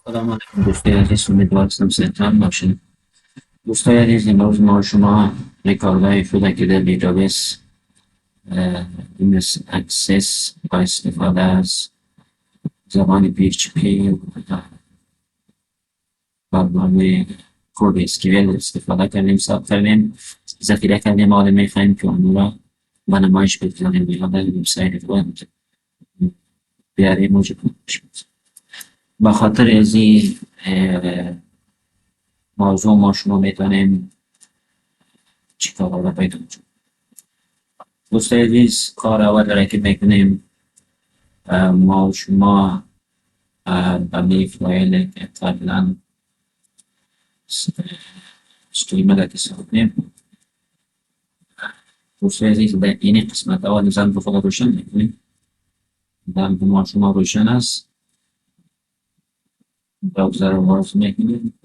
سلام علیکم دوستای عزیز، امیدوارم صحتمند باشین. دوستای عزیز، امروز ما شما رکوردهای کودکی در دیتابیس اکسس با استفاده از زبان PHP و برنامه کد اسکیول استفاده کردیم، ثبت کردیم، ذخیره کردیم. حالا می‌خوایم که اون را به نمایش بگذاریم یا در وبسایت خود بیاریم موجود باشیم. به خاطر از این موضوع ما شما میتونیم چیکار را پیدا کنیم. دوستای عزیز، کار اول که میکنیم ما شما به می فایل که قبلا استریمر که ساختیم، دوستای عزیز در این قسمت اول زن رو فقط روشن میکنیم. زن ما شما روشن است، براوزر رو باز میکنیم،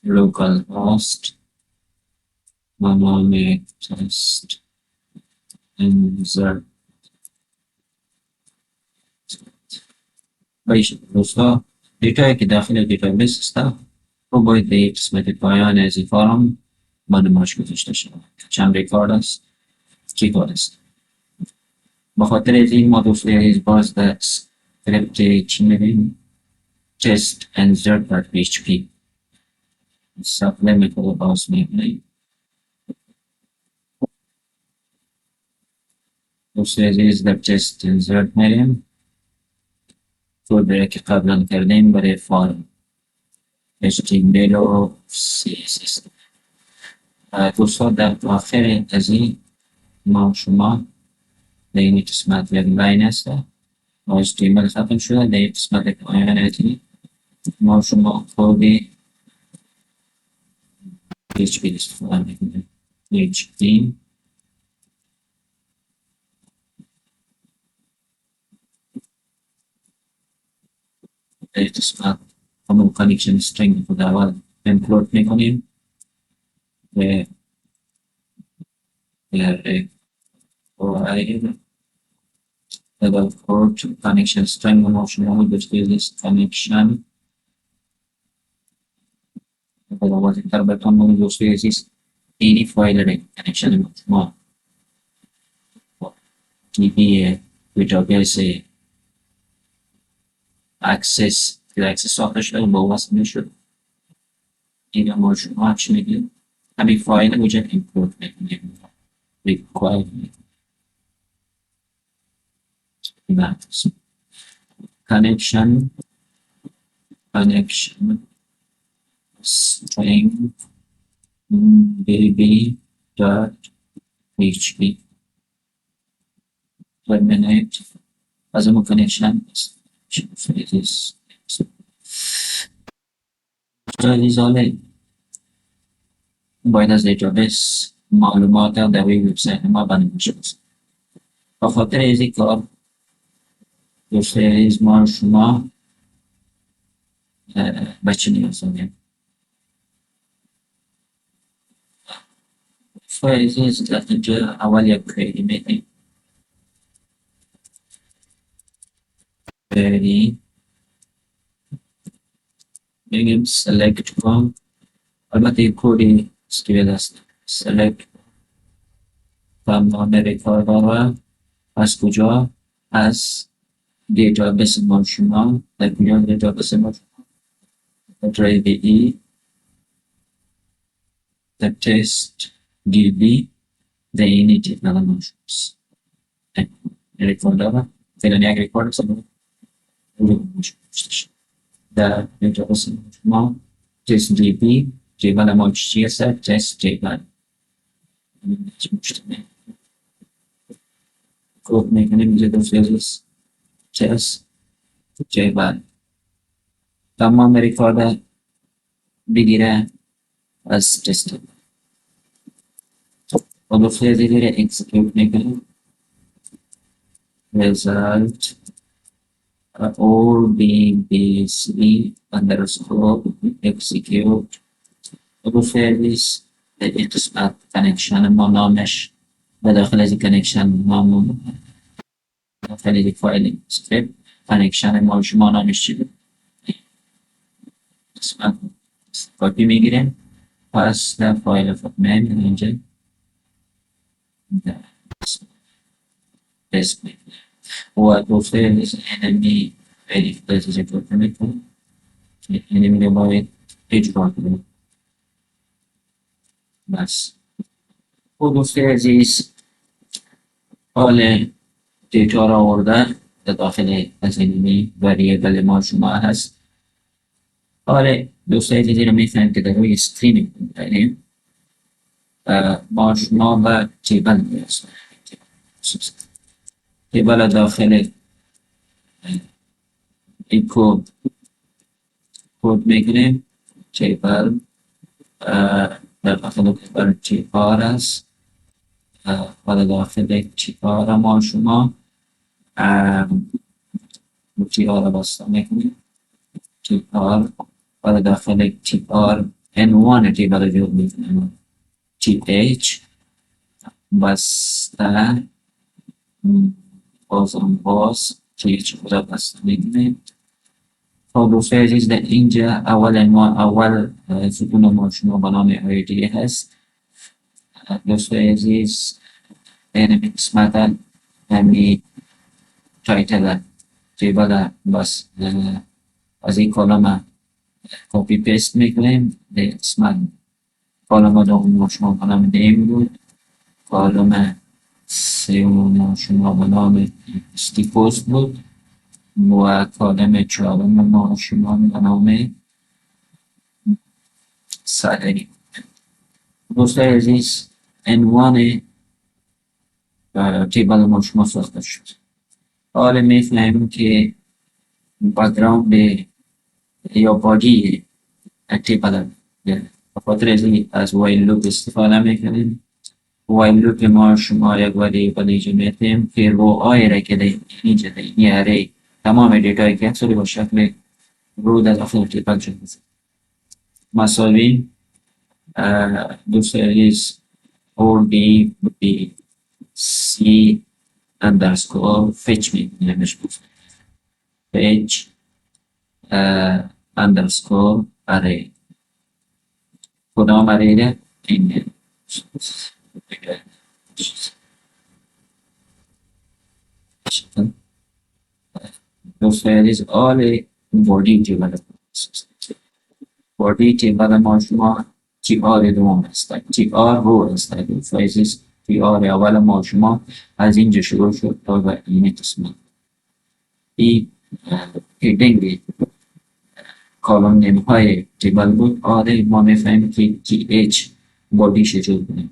لوکال هاست و نام تست انزر باشه. دوستا، دیتایی که داخل دیتابیس است رو باید به قسمت پایان از این فارم به نمایش گذاشته شود. چند ریکارد است، کی کار است. به خاطر از این ما دوستای عزیز باز در اسکریپت چی می‌بینیم؟ test insert.php سپلیمنت رو باز می‌کنیم. دوستای عزیز در test insert میریم، فولدری که قبلا کردیم برای فارم HTML و CSS. دوستان در آخر از این ما شما در این قسمت وب لاین است و HTML ختم شده. در این قسمت پایان ازی ما شما کد PHP استفاده میکنیم. PHP در این قسمت همون کانکشن استرینگ رو در اول امپلود میکنیم و در level code connection string ما شما بجوز connection بلوازی تر بتون من دوستوی عزیز اینی فایل ری connection ما TB دیتابیس اکسس که اکسس ساخته شده با واسه میشد. این ما شما چی میگیم؟ همین فایل وجه ایمپورت میکنیم require connection string bb.php terminate as a connection is باید از دیتابیس معلومات در وبسایت ما بنویسیم. به خاطر از این کار دوستای عزیز ما شما به چی نیاز داریم؟ دوستای عزیز در اینجا اول یک کوئری میدیم. کوئری میگیم select کن. البته یک کوری اسکیول است. select نام ریکارد و از کجا؟ از دیتابیس ما شما در کجا دیتابیس ما شما درایو ای در تست DB در اینی دیتابیس ما شماست. ریکارد و فعلا یک ریکارد سبب در دیتابیس ما شما تست DB جیبل ما چی است؟ تست جیبل کد میکنیم اینجا دوستای عزیز تست جیبل تمام ریکارد بگیره از تست و دوستای عزیز رو اکسیکیوت میکنیم. result or bbc underscore execute و دوستای عزیز در این قسمت کنکشن ما نامش و داخل از این کنکشن نام داخل از این فایل اسکریپت کنکشن ما شما نامش چی بود؟ قسمت کپی میگیریم. پس در فایل خود میایم اینجا پست میکنیم و گفته enemy verification اجرا میکنیم. enemy رو باید اجرا کنیم. بس و گفته عزیز حال دیتا را آورده در داخل از enemy وریبل ما شما هست. حال دوستای عزیزی رو میفهمیم که در روی استریم میکنیم ما شما به تیبل میرسیم. تیبل داخل این کود میگیریم. تیبل در داخل تیبل تیپار است و داخل تیپار ما شما تیپار را بسته میکنیم. تیپار و داخل تیپار عنوان تیبل جور میکنیم. TH بسته باز TH را بسته میکنیم. خب دوستای عزیز در اینجا اول ستون ما شما به نام ID هست. دوستای عزیز این قسمت همی تایتل تیبل بس از این کلمه کپی پیست میکنیم. در قسمت کلمه دوم ما شما به نام نیم بود. کلمه سوم ما شما به نام استیپوست بود و کلمه چهارم ما شما به نام سالری. دوستای عزیز عنوان تیبل ما شما ساخته شد. حالا میفهمیم که بک‌گراند یا بادی تیبل خاطر از وایل لوپ استفاده میکنیم. وایل لوپ ما شما یک وریبل اینجا میتیم که رو آی را که در اینجا در این اره تمام دیتایی که اکسوری با شکل رو در داخل تیبل شده مساوی دوستای عزیز اور بی بی سی اندرسکور فچ میکنیم. فچ اندرسکور اره کدام اره ده؟ این دوستای عزیز آل بودی تیبل بودی تیبل ما شما تی آر دوم هست. تی آر رو هست. دوستای عزیز تی آر اول ما شما از اینجا شروع شد تا به این قسمت. این هیدینگ کالم نیم های تیبل بود. آره ما میفهمیم که تی ایچ بودیش جور کنیم.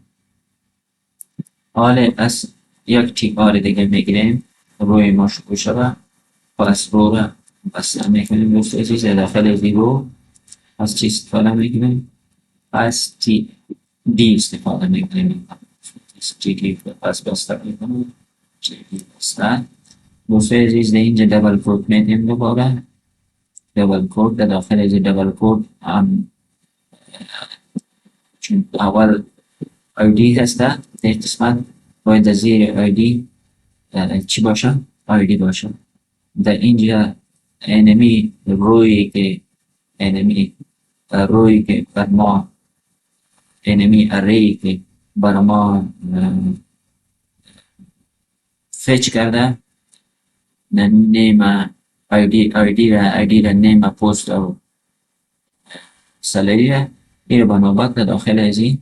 حالا از یک تی آر دیگه میگیریم روی ما شروع شده. پس رو را بسته میکنیم. دوستای عزیز داخل از این رو از چی استفاده میکنیم؟ از تی دی استفاده میکنیم. تی دی پس بسته میکنیم. تی دی بسته. دوستای عزیز اینجا دبل کود میدیم. دوباره دبل کود در داخل از دبل کود چون اول آیدی هست در قسمت باید زیر آیدی چی باشه؟ آیدی باشه. در اینجا انمی روی که بر ما انمی اری که بر ما فچ کرده نیم آیدی را نیم پوست و سالری را این با نوبت داخل از این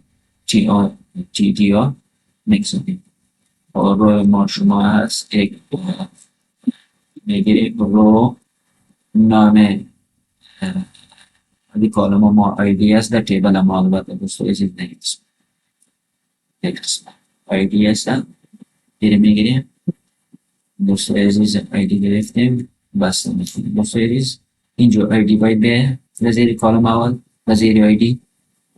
تی دی ها میکسونیم. و روی ما شما هست یک میگیریم رو نام دی کالم ما آیدی هست در تیبل ما البته دوستو عزیز یک قسمت آیدی هست دیره میگیریم. دوستو عزیز آیدی گرفتیم بسته میکنیم. دوستو عزیز اینجا آیدی باید به زیر کالم اول و زیر آیدی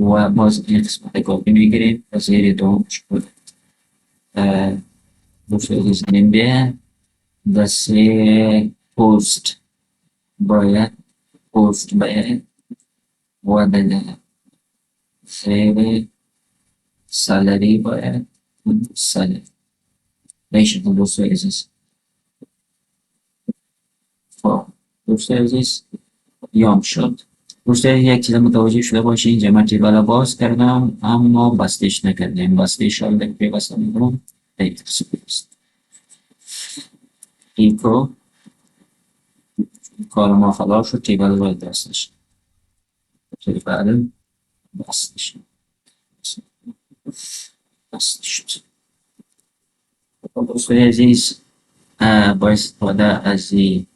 و باز این قسمت کپی میگیریم و زیر دوم شد. دوستو عزیز نیم به بس پوست باید و در زیر سالری باید سالری بیشتر. دوستو عزیز دوستو عزیز یام شد. دوستان یک چیز متوجه شده باشین، اینجا من تیبل رو باز کردم اما بستش نکردیم. بستش رو پیوستم میکنم ایکو کار ما خلاص شد. تیبل رو دستش تیبل بستش شد. دوستان عزیز، با استفاده از این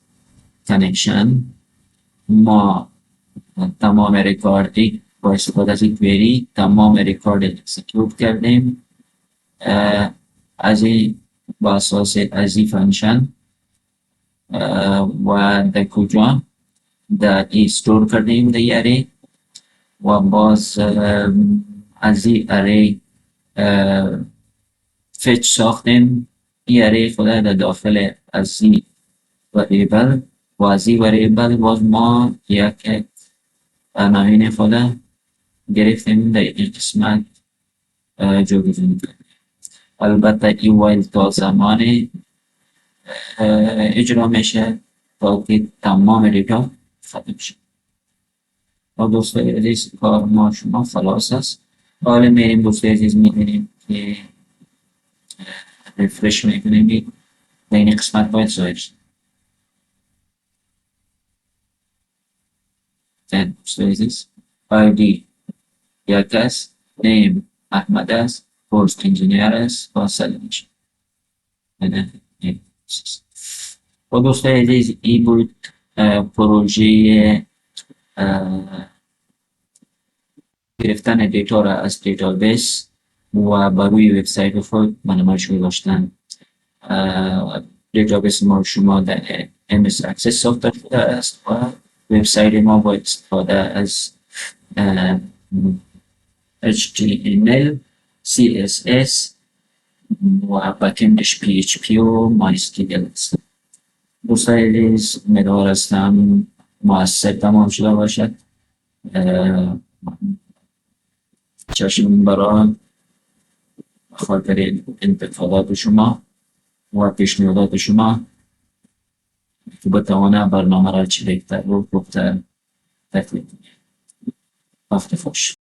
کنکشن ما تمام ریکاردی با استفاده از این کویری تمام ریکارد اکسیکیوت کردیم. از این با اساس از این فنکشن و در کجا در این استور کردیم در اری و باز از این اری فچ ساختیم. این اری خود در داخل از این وریبل و از این وریبل باز ما یک عناوین خود گرفتیم در این قسمت جایگزین کردیم. البته این وایل تا زمان اجرا میشه تا که تمام ریکارد ختم شد. و دوستان عزیز کار ما شما خلاص است. حالا میریم دوستان عزیز میبینیم که ریفرش میکنیم در این قسمت باید ظاهر شد. دوستان عزیز آیدی یک است، نیم احمد است، کورس انجینیر است و سلامش. و دوستان عزیز این بود پروژه گرفتن دیتا را از دیتابیس و بر روی وبسایت خود منظورش داشتن. دیتابیس ما شما در MS Access ساخته شده است و وبسایت ما با استفاده از HTML، CSS و بکندش PHP و MySQL است. دوستان عزیز امیدوار هستم مؤثر تمام شده باشد. چشم برای خاطر انتقادات شما و پیشنهادات شما که بتوانه برنامه را چه بهتر و خوبتر تکمیل کنید. وقت خوش.